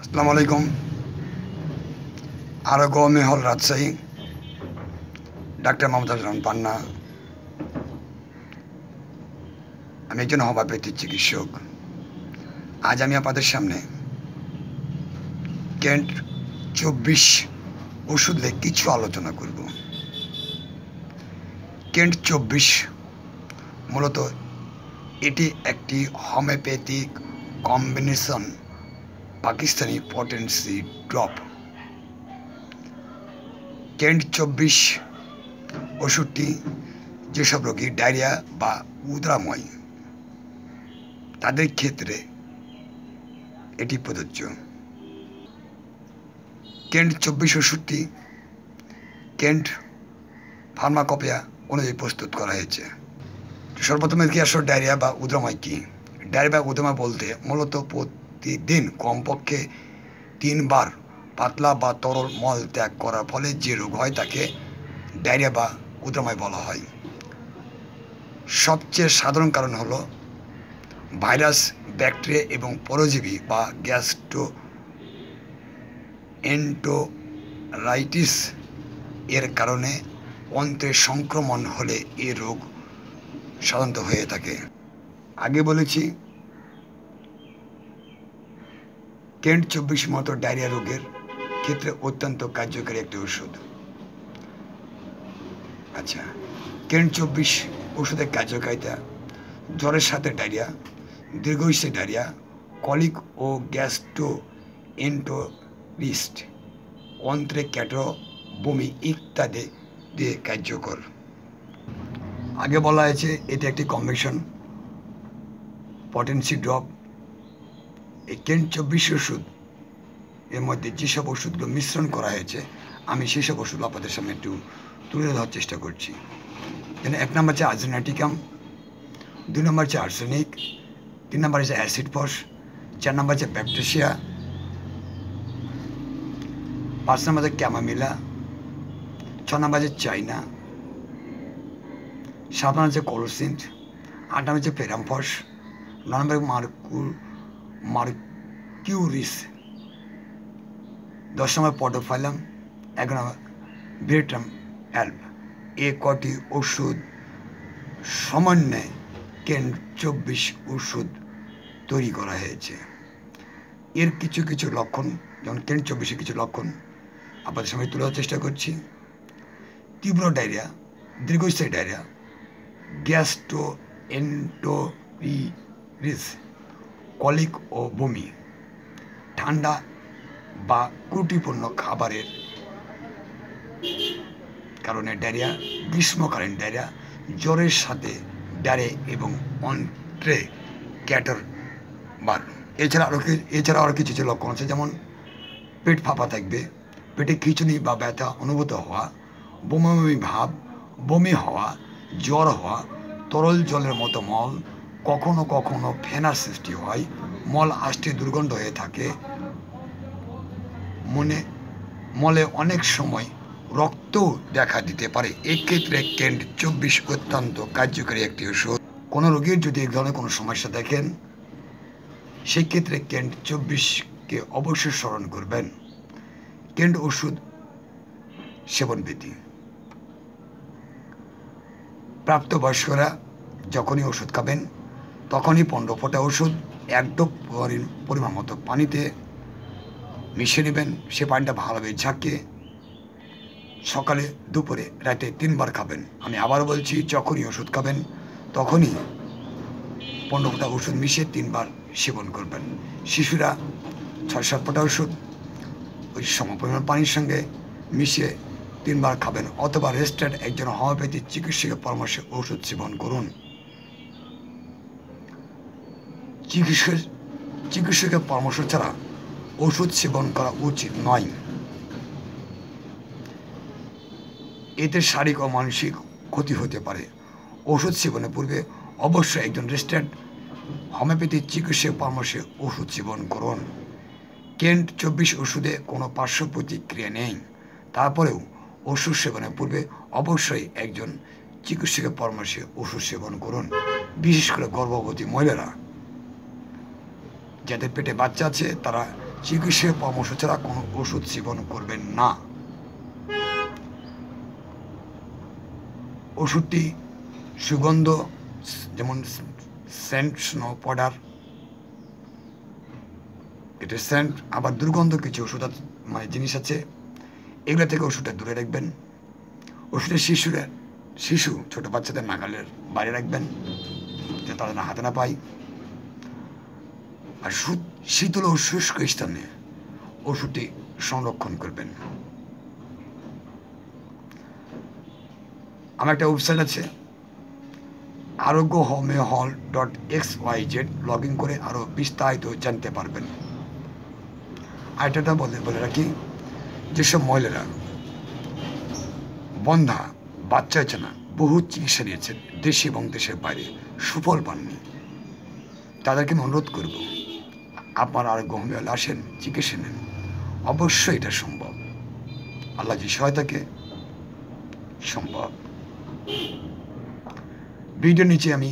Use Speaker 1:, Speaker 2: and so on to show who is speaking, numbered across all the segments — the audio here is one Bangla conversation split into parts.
Speaker 1: আসসালামু আলাইকুম। আরোগ্য মেহল রাজশাহী, ডাক্তার মমতাজ রহমান পান্না। আমি একজন হোমিওপ্যাথি চিকিৎসক। আজ আমি আপনাদের সামনে কেন্ট 24 ওষুধ নিয়ে কিছু আলোচনা করব। কেন্ট 24 মূলত এটি একটি homeopathic combination Pakistani potency drop. Kent 24 ওষুধটি যেসব রোগী ডায়রিয়া বা উদ্রাময় তাদের ক্ষেত্রে এটি প্রযোজ্য। কেন্ট 24 ওষুধটি কেন্ট ফার্মাকোপিয়া অনুযায়ী প্রস্তুত করা হয়েছে। সর্বপ্রথমে কি আসলে ডায়রিয়া বা উদ্রাময় কী? ডায়রিয়া বা উদ্রাময় বলতে মূলত প্রতিদিন কমপক্ষে 3 বার পাতলা বা তরল মল ত্যাগ করার ফলে যে রোগ হয় তাকে ডায়রিয়া বা উদ্রাময় বলা হয়। সবচেয়ে সাধারণ কারণ হলো ভাইরাস, ব্যাকটেরিয়া এবং পরজীবী বা গ্যাস্ট্রোএন্টেরাইটিস এর কারণে অন্ত্রের সংক্রমণ হলে এ রোগ সাধারণত হয়ে থাকে। আগে বলেছি কেন্ট 24 মতো ডায়রিয়া রোগের ক্ষেত্রে অত্যন্ত কার্যকারী একটি ওষুধ। আচ্ছা, কেন্ট 24 ওষুধের কার্যকারিতা: জ্বরের সাথে ডায়রিয়া, দীর্ঘস্থায়ী ডায়রিয়া, কলিক ও গ্যাস্ট্রোএন্টেরাইটিস, অন্ত্রে ক্যাটো, বমি ইত্যাদি দিয়ে কার্যকর। আগে বলা হয়েছে এটি একটি কম্বিনেশন পটেন্সি ড্রপ। এই কেন্ট 24 ওষুধ এর মধ্যে যেসব ওষুধগুলো মিশ্রণ করা হয়েছে আমি সেসব ওষুধ আপনাদের সামনে একটু তুলে ধরার চেষ্টা করছি। যেন 1 নম্বর হচ্ছে আর্সেনাটিকাম, 2 নম্বর হচ্ছে আর্সেনিক, 3 নম্বর হচ্ছে অ্যাসিড ফস, 4 নম্বর হচ্ছে ব্যাপটেশিয়া, 5 নম্বর হচ্ছে ক্যামামিলা, 6 নম্বর হচ্ছে চাইনা, 7 নম্বর হচ্ছে কোলোসিন্ট, 8 নম্বর হচ্ছে ফেরামফস, 9 নম্বর মার্কিউরিস, 10 নম্বর পটোফাইলাম, 11 নম্বর ভিয়েটনাম অ্যালব। এ কটি ওষুধ সমন্বয়ে কেন্ট 24 ওষুধ তৈরি করা হয়েছে। এর কিছু কিছু লক্ষণ, যেমন কেন্ট 24 কিছু লক্ষণ আপনাদের সামনে তোলার চেষ্টা করছি। তীব্র ডায়রিয়া, দীর্ঘস্থায়ী ডায়রিয়া, গ্যাস্ট্রোএন্টেরাইটিস, কলিক ও বমি, ঠান্ডা বা ত্রুটিপূর্ণ খাবারের কারণে ডায়রিয়া, গ্রীষ্মকালীন ডায়রিয়া, জ্বরের সাথে ডায়রিয়া এবং অন্ত্রে ক্যাটার বার। এছাড়া আরও কিছু লক্ষণ আছে, যেমন পেট ফাঁপা থাকবে, পেটে খিঁচুনি বা ব্যথা অনুভূত হওয়া, বমি ভাব, বমি হওয়া, জ্বর হওয়া, তরল জলের মতো মল, কখনো কখনো ফেনার সৃষ্টি হয়, মল আষ্টে দুর্গন্ধ হয়ে থাকে, মলে অনেক সময় রক্ত দেখা দিতে পারে। এক্ষেত্রে কেন্ট 24 অত্যন্ত কার্যকারী একটি ওষুধ। কোনো রোগীর যদি এই ধরনের কোনো সমস্যা দেখেন সেই ক্ষেত্রে কেন্ট 24কে অবশ্যই স্মরণ করবেন। কেন্ট ওষুধ সেবন বিধি: প্রাপ্তবয়স্করা যখনই ওষুধ খাবেন তখনই 15 ফোঁটা ওষুধ 1 ডোপ পরিমাণ মতো পানিতে মিশিয়ে নেবেন। সে পানিটা ভালোভাবে ঝাঁকিয়ে সকালে, দুপুরে, রাতে 3 বার খাবেন। আমি আবার বলছি, যখনই ওষুধ খাবেন তখনই 15 ফোঁটা ওষুধ মিশিয়ে 3 বার সেবন করবেন। শিশুরা 6-7 ফোঁটা ওষুধ ওই সমপরিমাণ পানির সঙ্গে মিশিয়ে 3 বার খাবেন, অথবা রেজিস্টার্ড একজন হোমিওপ্যাথি চিকিৎসকের পরামর্শে ওষুধ সেবন করুন। চিকিৎসকের পরামর্শ ছাড়া ওষুধ সেবন করা উচিত নয়। এতে শারীরিক ও মানসিক ক্ষতি হতে পারে। ওষুধ সেবনের পূর্বে অবশ্যই একজন রেজিস্টার্ড হোমিওপ্যাথি চিকিৎসকের পরামর্শে ওষুধ সেবন করুন। কেন্ট 24 ওষুধে কোনো পার্শ্ব প্রতিক্রিয়া নেই, তারপরেও ওষুধ সেবনের পূর্বে অবশ্যই একজন চিকিৎসকের পরামর্শে ওষুধ সেবন করুন। বিশেষ করে গর্ভবতী মহিলারা, যাদের পেটে বাচ্চা আছে, তারা চিকিৎসা পরামর্শ ছাড়া কোনো ওষুধ সেবন করবেন না। ওষুধটি সুগন্ধ, যেমন সেন্ট স্নো পাউডার, এটা সেন্ট, আবার দুর্গন্ধ কিছু ওষুধ মানে জিনিস আছে, এগুলো থেকে ওষুধটা দূরে রাখবেন। ওষুধের শিশু ছোট বাচ্চাদের নাগালের বাইরে রাখবেন, যাতে তারা না হাতে না পায়। আর শীতল ও শুষ্ক স্থানে ওষুধটি সংরক্ষণ করবেন। আমার একটা ওয়েবসাইট আছে arogohomehall.xyz, লগ ইন করে আরও বিস্তারিত জানতে পারবেন। আর এটা বলে রাখি, যেসব মহিলারা বন্ধা, বাচ্চা হচ্ছে না, বহু চিকিৎসা নিয়েছেন দেশে এবং দেশের বাইরে, সুফল পাননি, তাদেরকে আমি অনুরোধ করব আপনার আরোগ্য হোমে আসেন, চিকিৎসা নেন। অবশ্যই এটা সম্ভব, আল্লাহ যে সহায়তাকে সম্ভব। ভিডিওর নিচে আমি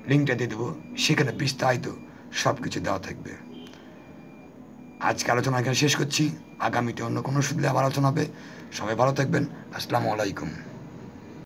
Speaker 1: লিঙ্কটা দিয়ে দেবো, সেখানে বিস্তারিত সব কিছু দেওয়া থাকবে। আজকে আলোচনা এখানে শেষ করছি, আগামীতে অন্য কোনো ওষুধ নিয়ে আবার আলোচনা হবে। সবাই ভালো থাকবেন। আসসালামু আলাইকুম।